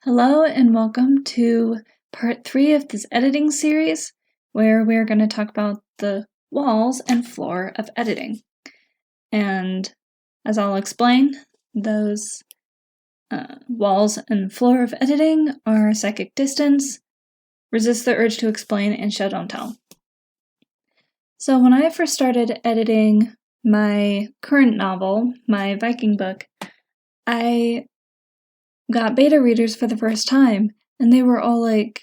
Hello and welcome to part 3 of this editing series, where we're going to talk about the walls and floor of editing. And as I'll explain, those walls and floor of editing are psychic distance, resist the urge to explain, and show don't tell. So when I first started editing my current novel, my Viking book, I got beta readers for the first time, and they were all like,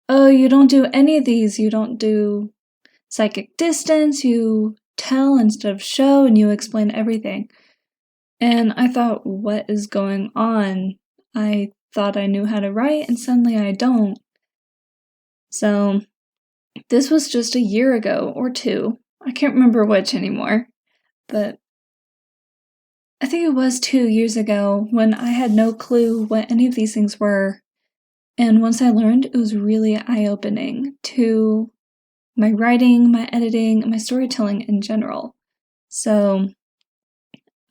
oh, you don't do any of these. You don't do psychic distance, you tell instead of show, and you explain everything. And I thought, what is going on? I thought I knew how to write, and suddenly I don't. So this was just a year ago, or 2. I can't remember which anymore, but I think it was 2 years ago when I had no clue what any of these things were. And once I learned, it was really eye-opening to my writing, my editing, my storytelling in general. So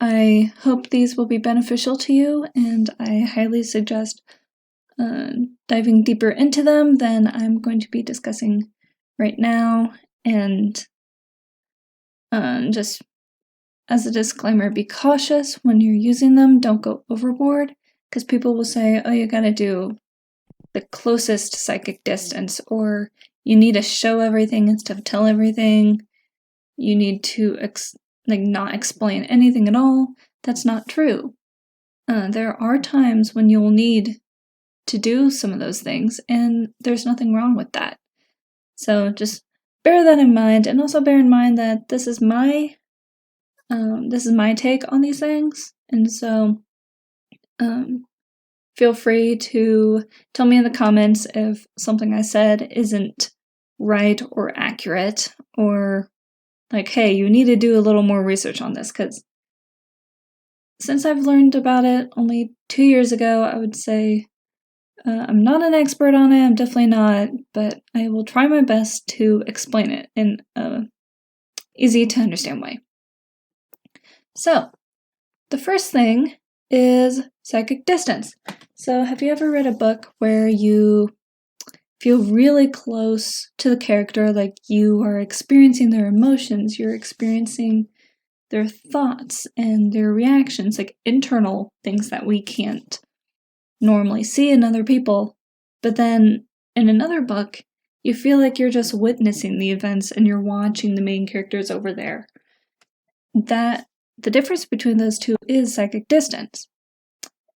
I hope these will be beneficial to you, and I highly suggest diving deeper into them than I'm going to be discussing right now. And just as a disclaimer, be cautious when you're using them. Don't go overboard, because people will say, oh, you gotta do the closest psychic distance, or you need to show everything instead of tell everything. You need to not explain anything at all. That's not true. There are times when you'll need to do some of those things, and there's nothing wrong with that. So just bear that in mind, and also bear in mind that this is my take on these things, and so feel free to tell me in the comments if something I said isn't right or accurate, or like, hey, you need to do a little more research on this, because since I've learned about it only 2 years ago, I would say I'm not an expert on it, I'm definitely not, but I will try my best to explain it in an easy to understand way. So, the first thing is psychic distance. So, have you ever read a book where you feel really close to the character, like you are experiencing their emotions, you're experiencing their thoughts and their reactions, like internal things that we can't normally see in other people, but then in another book, you feel like you're just witnessing the events and you're watching the main characters over there. The difference between those two is psychic distance.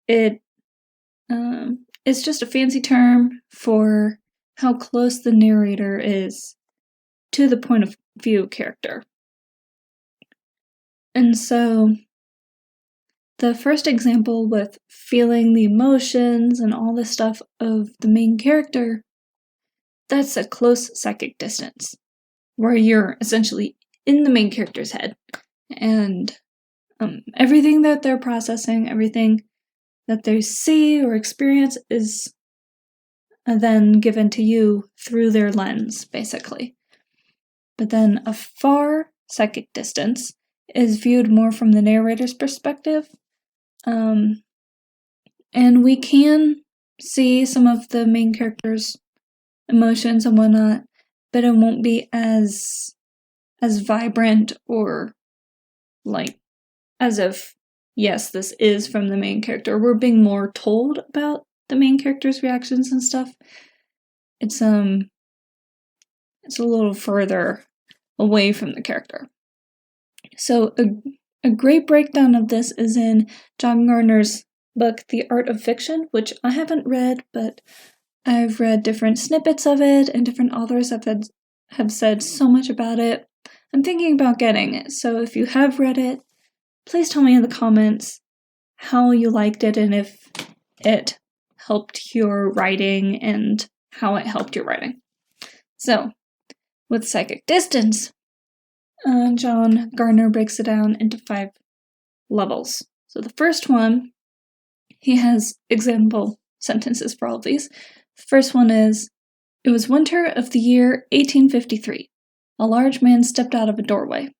It's just a fancy term for how close the narrator is to the point of view character. And so the first example with feeling the emotions and all this stuff of the main character, that's a close psychic distance, where you're essentially in the main character's head, and everything that they're processing, everything that they see or experience is then given to you through their lens, basically. But then a far psychic distance is viewed more from the narrator's perspective, and we can see some of the main character's emotions and whatnot, but it won't be as vibrant or like as if, yes, this is from the main character. We're being more told about the main character's reactions and stuff. It's a little further away from the character. So a great breakdown of this is in John Gardner's book, The Art of Fiction, which I haven't read, but I've read different snippets of it, and different authors have said so much about it. I'm thinking about getting it, so if you have read it, please tell me in the comments how you liked it and if it helped your writing and how it helped your writing. So, with psychic distance, John Gardner breaks it down into 5 levels. So the first one, he has example sentences for all of these. The first one is, it was winter of the year 1853. A large man stepped out of a doorway.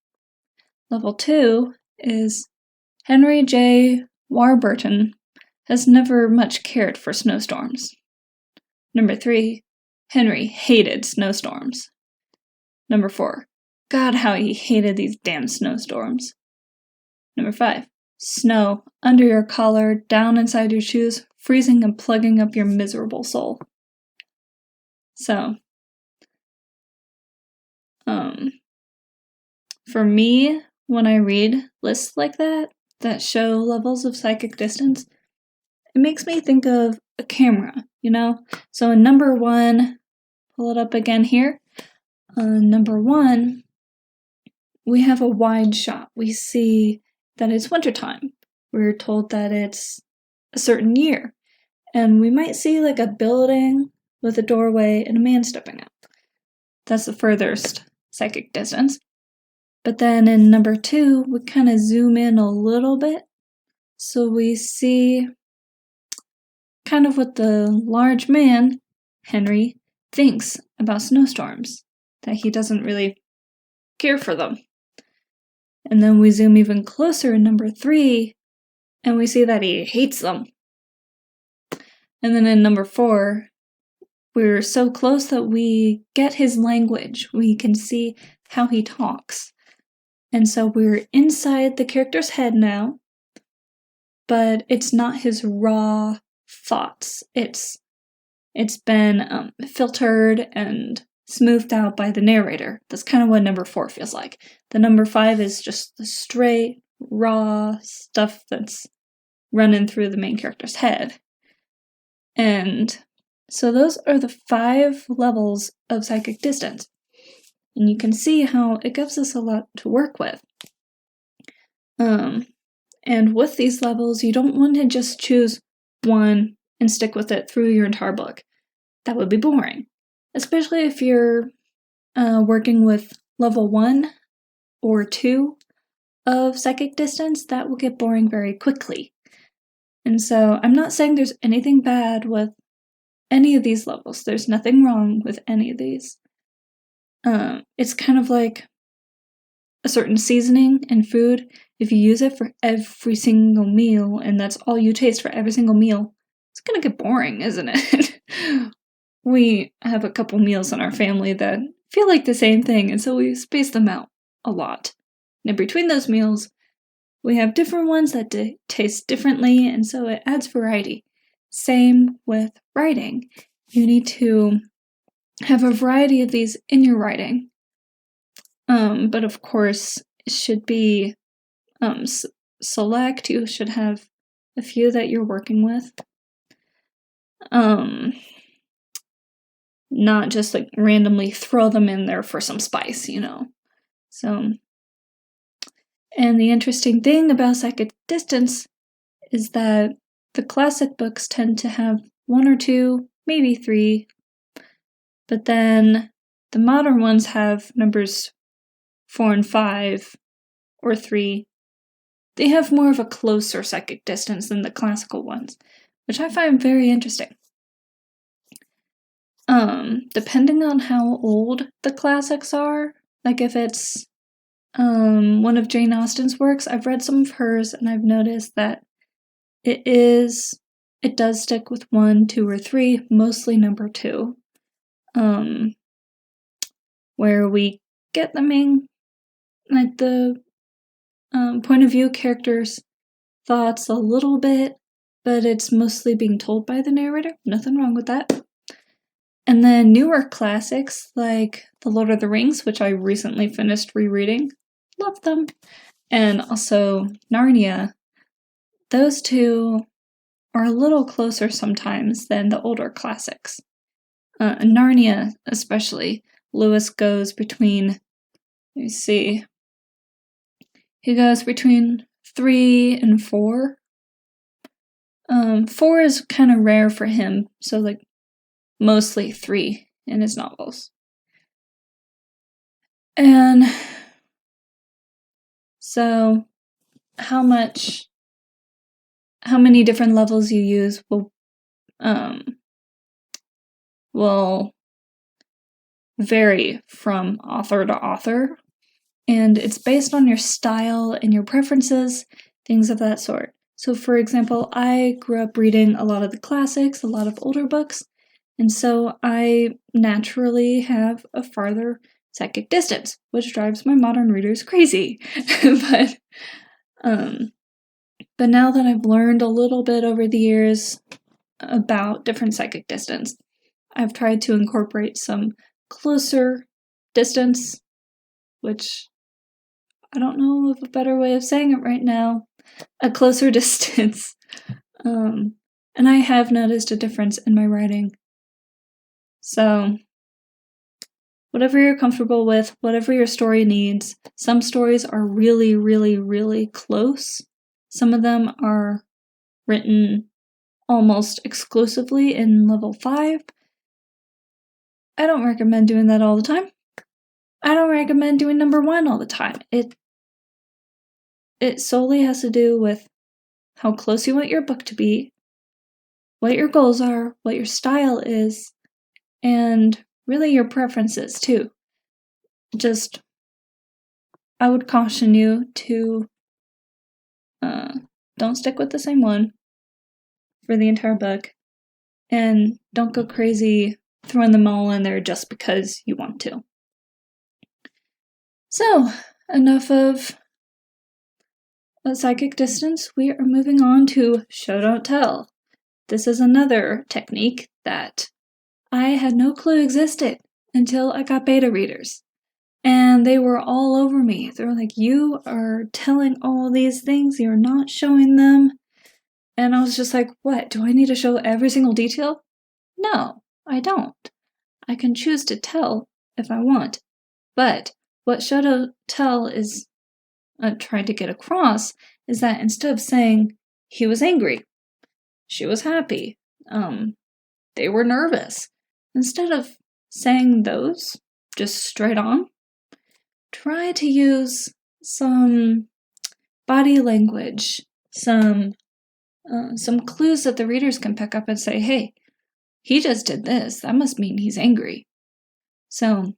Level 2 is, Henry J. Warburton has never much cared for snowstorms. Number 3, Henry hated snowstorms. Number 4, God, how he hated these damn snowstorms. Number 5, snow under your collar, down inside your shoes, freezing and plugging up your miserable soul. So, for me, when I read lists like that show levels of psychic distance, it makes me think of a camera, you know? So in number 1, pull it up again here. Number 1, we have a wide shot. We see that it's wintertime. We're told that it's a certain year. And we might see like a building with a doorway and a man stepping out. That's the furthest psychic distance. But then in number 2, we kind of zoom in a little bit. So we see kind of what the large man, Henry, thinks about snowstorms, that he doesn't really care for them. And then we zoom even closer in number 3, and we see that he hates them. And then in number 4, we're so close that we get his language. We can see how he talks. And so we're inside the character's head now, but it's not his raw thoughts. It's been filtered and smoothed out by the narrator. That's kind of what number 4 feels like. The number 5 is just the straight, raw stuff that's running through the main character's head. And so those are the 5 levels of psychic distance. And you can see how it gives us a lot to work with. And with these levels, you don't want to just choose one and stick with it through your entire book. That would be boring. Especially if you're working with level 1 or 2 of psychic distance, that will get boring very quickly. And so I'm not saying there's anything bad with any of these levels. There's nothing wrong with any of these. It's kind of like a certain seasoning in food. If you use it for every single meal and that's all you taste for every single meal, it's gonna get boring, isn't it? We have a couple meals in our family that feel like the same thing, and so we space them out a lot. And in between those meals, we have different ones that taste differently, and so it adds variety. Same with writing. You need to have a variety of these in your writing. But of course, it should be select. You should have a few that you're working with. Not just like randomly throw them in there for some spice, you know. So, and the interesting thing about psychic distance is that the classic books tend to have 1 or 2, maybe 3, but then the modern ones have numbers 4 and 5, or 3. They have more of a closer psychic distance than the classical ones, which I find very interesting. Depending on how old the classics are, like if it's one of Jane Austen's works, I've read some of hers and I've noticed that it does stick with 1, 2, or 3, mostly number 2, where we get the main, like the point of view characters' thoughts a little bit, but it's mostly being told by the narrator. Nothing wrong with that. And then newer classics like The Lord of the Rings, which I recently finished rereading, love them, and also Narnia. Those 2 are a little closer sometimes than the older classics. Narnia, especially, Lewis goes between, let me see, he goes between 3 and 4. 4 is kind of rare for him, so like mostly 3 in his novels. And so how many different levels you use will vary from author to author, and it's based on your style and your preferences, things of that sort. So, for example, I grew up reading a lot of the classics, a lot of older books, and so I naturally have a farther psychic distance, which drives my modern readers crazy. but but now that I've learned a little bit over the years about different psychic distance, I've tried to incorporate some closer distance, which I don't know of a better way of saying it right now, a closer distance. And I have noticed a difference in my writing. So, whatever you're comfortable with, whatever your story needs, some stories are really, really, really close. Some of them are written almost exclusively in level 5. I don't recommend doing that all the time. I don't recommend doing number 1 all the time. It solely has to do with how close you want your book to be, what your goals are, what your style is, and really your preferences too. I would caution you to don't stick with the same one for the entire book, and don't go crazy throwing them all in there just because you want to. So, enough of psychic distance. We are moving on to show don't tell. This is another technique that I had no clue existed until I got beta readers. And they were all over me. They were like, you are telling all these things, you're not showing them. And I was just like, what? Do I need to show every single detail? No, I don't. I can choose to tell if I want. But what show don't tell is trying to get across is that instead of saying he was angry, she was happy, they were nervous, instead of saying those just straight on, try to use some body language, some clues that the readers can pick up and say, hey, he just did this, that must mean he's angry. So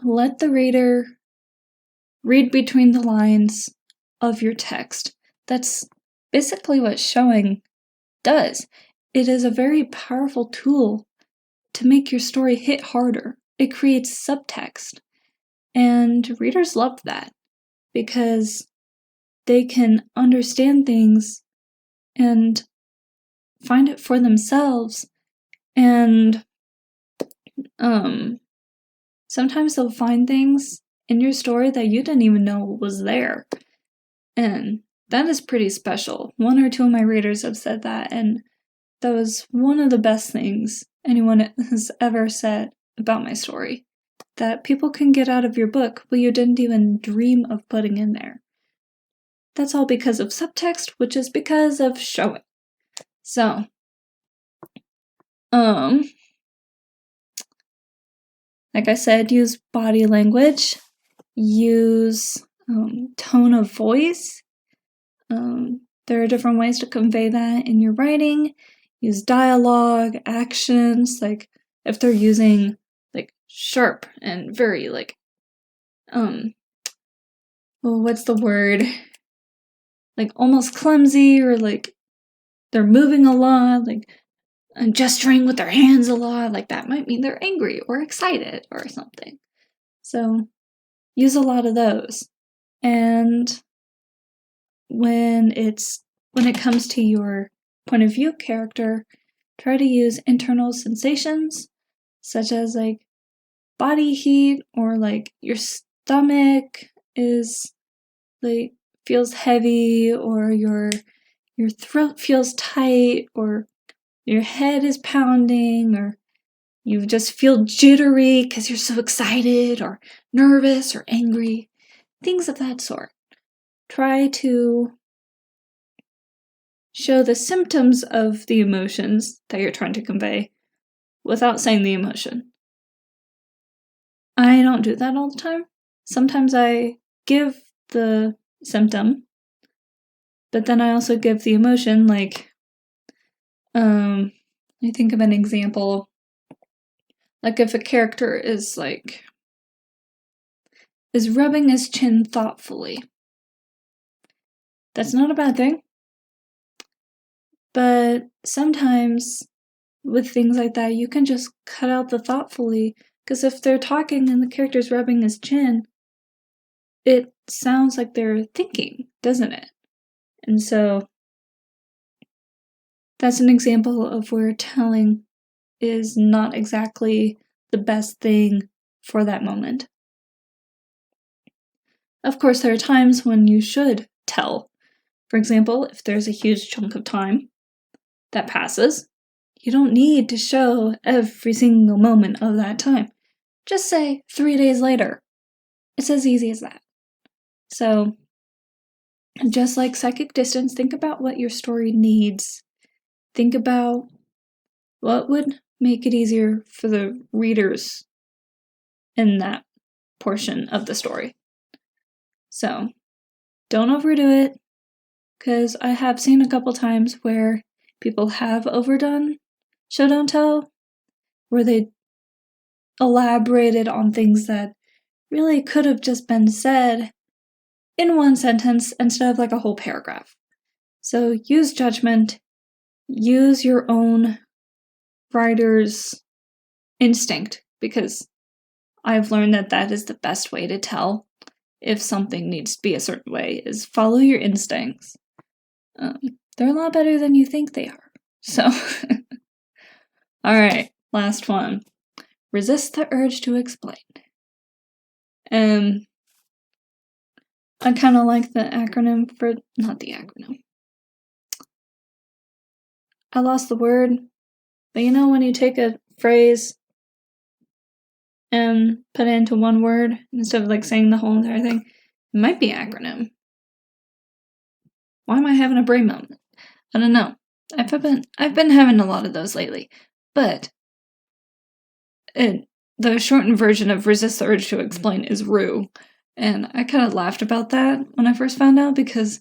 let the reader read between the lines of your text. That's basically what showing does. It is a very powerful tool to make your story hit harder. It creates subtext. And readers love that because they can understand things and find it for themselves. And sometimes they'll find things in your story that you didn't even know was there. And that is pretty special. 1 or 2 of my readers have said that, and that was one of the best things anyone has ever said about my story. That people can get out of your book what you didn't even dream of putting in there. That's all because of subtext, which is because of showing. So, like I said, use body language, use tone of voice. There are different ways to convey that in your writing. Use dialogue, actions, like if they're using like sharp and very like what's the word? Like almost clumsy, or like they're moving a lot, like and gesturing with their hands a lot, like that might mean they're angry or excited or something. So use a lot of those. And when it comes to your point of view character, try to use internal sensations such as like body heat, or like your stomach is like feels heavy, or your throat feels tight, or your head is pounding, or you just feel jittery because you're so excited or nervous or angry, things of that sort. Try to show the symptoms of the emotions that you're trying to convey without saying the emotion. I don't do that all the time. Sometimes I give the symptom, but then I also give the emotion, like, I think of an example. Like if a character is rubbing his chin thoughtfully. That's not a bad thing. But sometimes with things like that, you can just cut out the thoughtfully, because if they're talking and the character's rubbing his chin, it sounds like they're thinking, doesn't it? And so that's an example of where telling is not exactly the best thing for that moment. Of course, there are times when you should tell. For example, if there's a huge chunk of time that passes, you don't need to show every single moment of that time. Just say 3 days later. It's as easy as that. So, just like psychic distance, think about what your story needs. Think about what would make it easier for the readers in that portion of the story. So, don't overdo it, because I have seen a couple times where people have overdone show don't tell, where they elaborated on things that really could have just been said in one sentence instead of like a whole paragraph. So use judgment, use your own writer's instinct, because I've learned that that is the best way to tell if something needs to be a certain way, is follow your instincts. They're a lot better than you think they are. So, alright, last one. Resist the urge to explain. I kind of like the acronym for, not the acronym. I lost the word, but you know when you take a phrase and put it into one word instead of like saying the whole entire thing? It might be acronym. Why am I having a brain moment? I don't know. I've been having a lot of those lately, but the shortened version of resist the urge to explain is RUE, and I kind of laughed about that when I first found out, because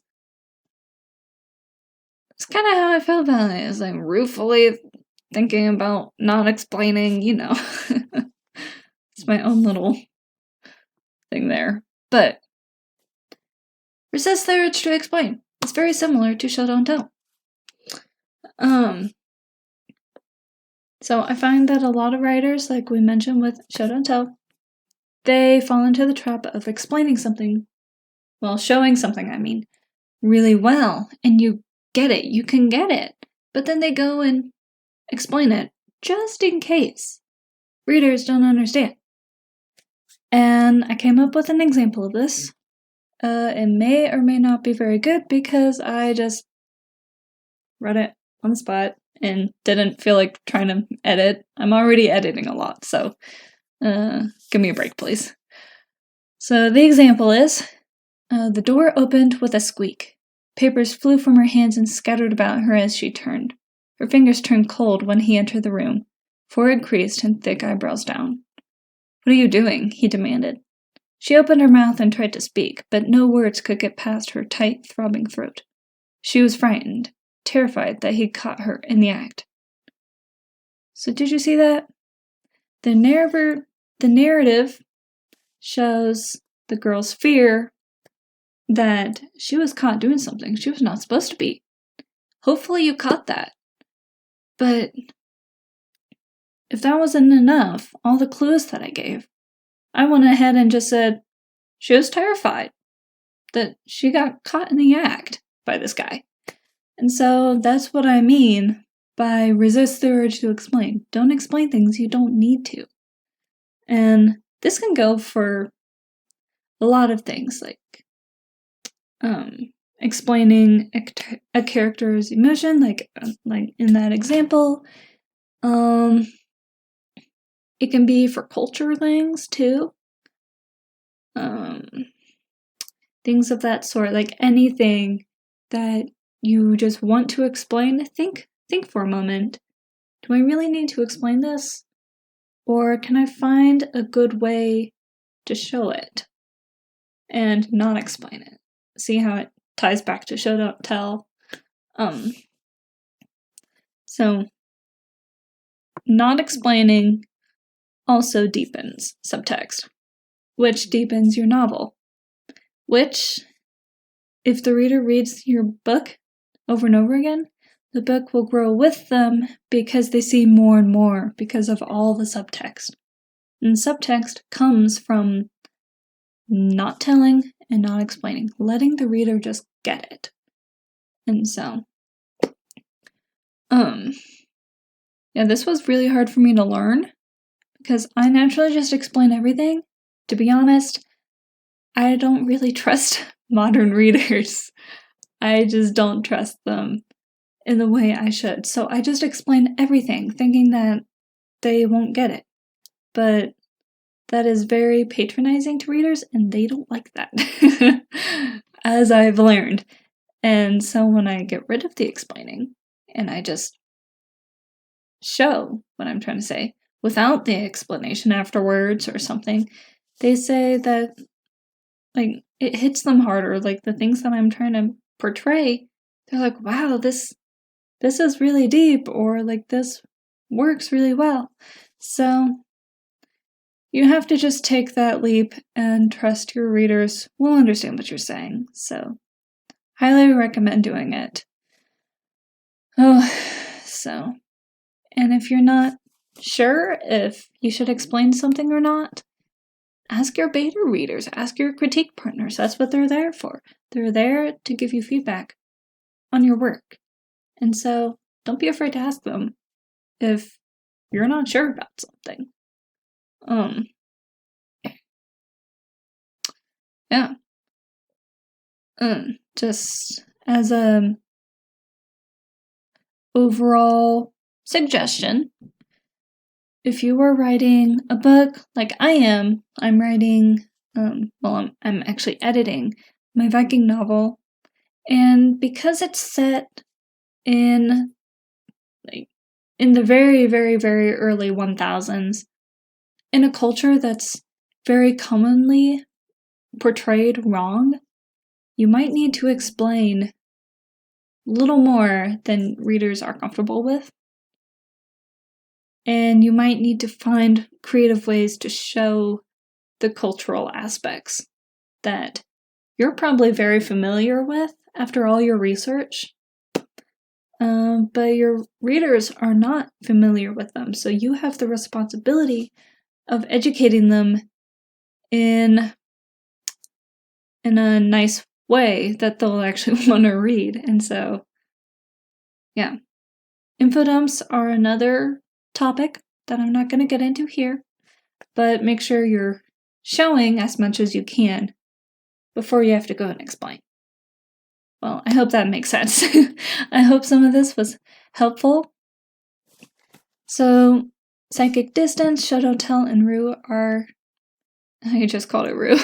it's kind of how I felt about it. It's like ruefully thinking about not explaining, you know. It's my own little thing there. But resist the urge to explain. It's very similar to show don't tell. So I find that a lot of writers, like we mentioned with show don't tell, they fall into the trap of explaining something, well, showing something, I mean, really well, and you get it, you can get it, but then they go and explain it just in case readers don't understand. And I came up with an example of this. It may or may not be very good because I just read it on the spot and didn't feel like trying to edit. I'm already editing a lot, so give me a break, please. So the example is, the door opened with a squeak. Papers flew from her hands and scattered about her as she turned. Her fingers turned cold when he entered the room, forehead creased and thick eyebrows down. "What are you doing?" he demanded. She opened her mouth and tried to speak, but no words could get past her tight, throbbing throat. She was frightened, terrified that he'd caught her in the act. So did you see that? The narrative shows the girl's fear that she was caught doing something she was not supposed to be. Hopefully you caught that. But if that wasn't enough, all the clues that I gave, I went ahead and just said she was terrified that she got caught in the act by this guy. And so that's what I mean by resist the urge to explain. Don't explain things you don't need to. And this can go for a lot of things, like explaining a character's emotion, like in that example. It can be for culture things too. Things of that sort, like anything that you just want to explain. Think for a moment. Do I really need to explain this? Or can I find a good way to show it and not explain it? See how it ties back to show don't tell. So not explaining also deepens subtext, which deepens your novel, which, if the reader reads your book over and over again, the book will grow with them because they see more and more because of all the subtext. And subtext comes from not telling and not explaining, letting the reader just get it. And so, yeah, this was really hard for me to learn because I naturally just explain everything. To be honest, I don't really trust modern readers. I just don't trust them in the way I should. So I just explain everything, thinking that they won't get it. But that is very patronizing to readers, and they don't like that, as I've learned. And so when I get rid of the explaining, and I just show what I'm trying to say, without the explanation afterwards or something, they say that, like, it hits them harder, like, the things that I'm trying to portray, they're like, wow, this is really deep, or, like, this works really well. So you have to just take that leap and trust your readers will understand what you're saying. So, highly recommend doing it. Oh, so, and if you're not sure if you should explain something or not, ask your beta readers, ask your critique partners. That's what they're there for. They're there to give you feedback on your work. And so, don't be afraid to ask them if you're not sure about something. Yeah. Just as a overall suggestion, if you were writing a book like I'm writing, I'm actually editing my Viking novel, and because it's set in the very, very, very early 1000s, in a culture that's very commonly portrayed wrong, you might need to explain little more than readers are comfortable with. And you might need to find creative ways to show the cultural aspects that you're probably very familiar with after all your research, but your readers are not familiar with them. So you have the responsibility of educating them in a nice way that they'll actually want to read. And so, yeah. Infodumps are another topic that I'm not going to get into here, but make sure you're showing as much as you can before you have to go and explain. Well, I hope that makes sense. I hope some of this was helpful. So, psychic distance, show, don't tell, and RUE are, I just called it RUE,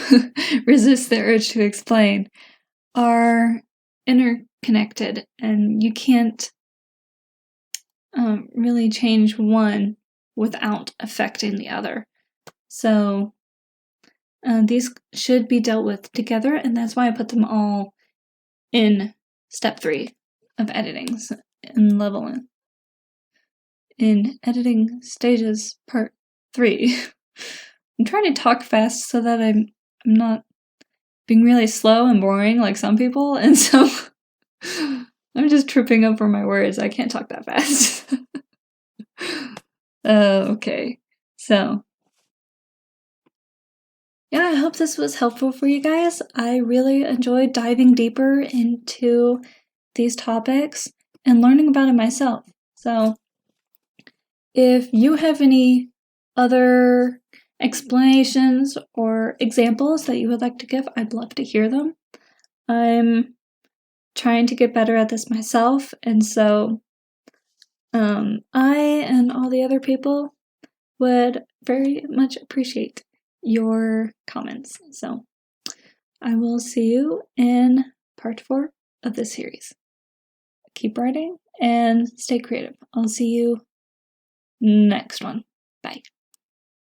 resist the urge to explain, are interconnected, and you can't really change one without affecting the other. So these should be dealt with together, and that's why I put them all in step 3 of editing and leveling. In editing stages part 3. I'm trying to talk fast so that I'm not being really slow and boring like some people, and so I'm just tripping over my words. I can't talk that fast. Okay, so yeah, I hope this was helpful for you guys. I really enjoyed diving deeper into these topics and learning about it myself. So if you have any other explanations or examples that you would like to give, I'd love to hear them. I'm trying to get better at this myself, and so I and all the other people would very much appreciate your comments. So I will see you in part 4 of this series. Keep writing and stay creative. I'll see you next one. Bye.